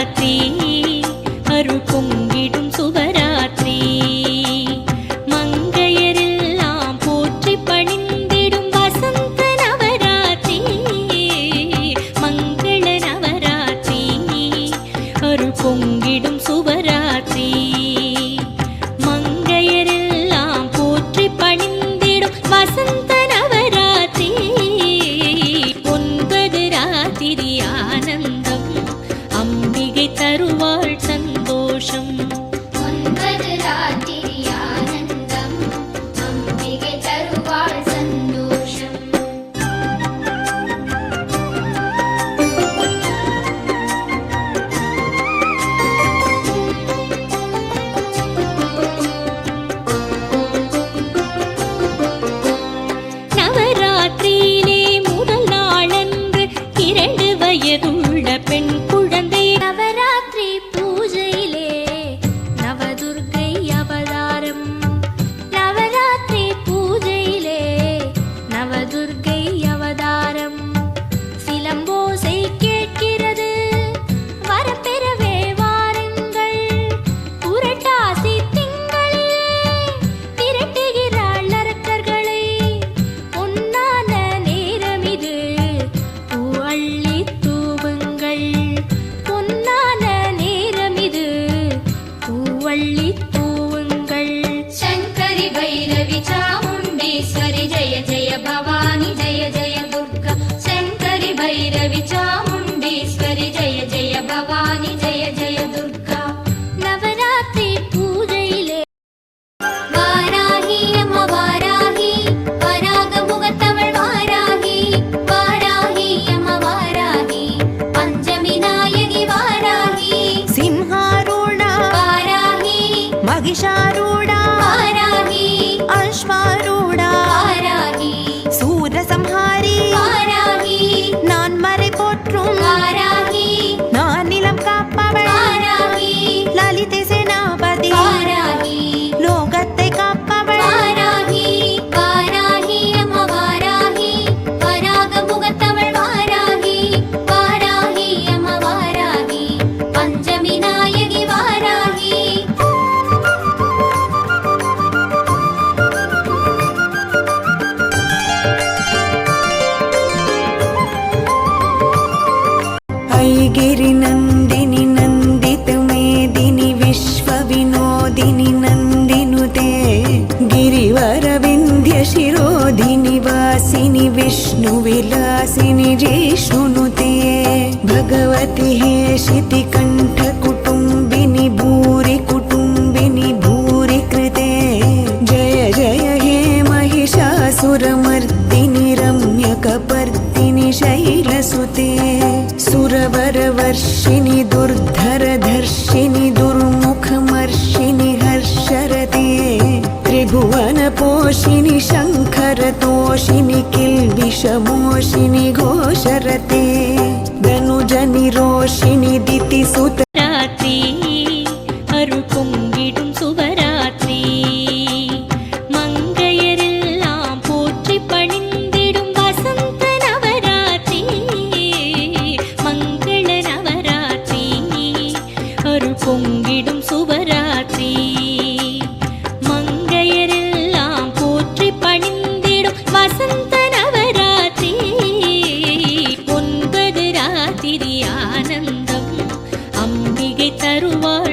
நவராத்திரி அருள் பொங்கிடும் சுபராத்திரி மங்கையரெல்லாம் போற்றி பணிந்திடும் வசந்த நவராத்திரி மங்கள நவராத்திரி அருள் பொங்கிடும் சுபராத்திரி மங்கையரெல்லாம் போற்றி பணிந்திடும் வசந்த தருவாள் சந்தோஷம் 9 ராத்திரி ஆனந்தம் அம்பிகை தருவாள் சந்தோஷம் நவராத்திரியிலே முதல் நாளன்று 2 வயதுள்ள பெண் चामुंडेश्वरी जय जय भवानी जय जय दुर्गा नवरात्रि पूजैले वाराही अम्मा वाराही वराग मुगत्तवळ वाराही वाराही अम्मा वाराही पंचमी नायकि वाराही सिंहारूढा वाराही महिषारूढा वाराही अश्वारूढा वाराही सूरसंहारी நான் மறை போற்றும் வாராகி நான் நிலம் காப்பவள் வாராகி லலிதை சேனாபதி வாராகி லோகத்தை காப்பவள் வாராகி வாராகி அம்மா வாராகி வராக முகத்தவள் வாராகி வாராகி அம்மா வாராகி பஞ்சமி நாயகி வாராகி गिरि नंदिनी नंदित मेदिनी विश्व विनोदिनी नंदिनुते गिरिवर विंध्य शिरोधिनी वासिनी विष्णु विलासिनी जिष्णुनुते भगवती हेशिति कंठ कुटुंबिनी भूरि कुटुंबिनी भूरि कृते जय जय हे महिषासुरमर्दिनी रम्यकपर्दिनी शैलसुते सुरवरवर्षिणि दुर्धरधर्षिणि दुर्मुखमर्षिणि हर्षरते त्रिभुवनपोषिणि शङ्खरतोषिणि किल्बिषमोषिणि घोषरते धनुजनिरोषिणि दितिसुत अरुள் பொங்கிடும் சுபராத்திரி மங்கையரெல்லாம் போற்றி பணிந்திடும் வசந்த நவராத்திரி மங்கள நவராத்திரி அருள் பொங்கிடும் சுபராத்திரி மங்கையரெல்லாம் போற்றி பணிந்திடும் வசந்த நவராத்திரி 9 ராத்திரி ஆனந்தம் அம்பிகை தருவாள்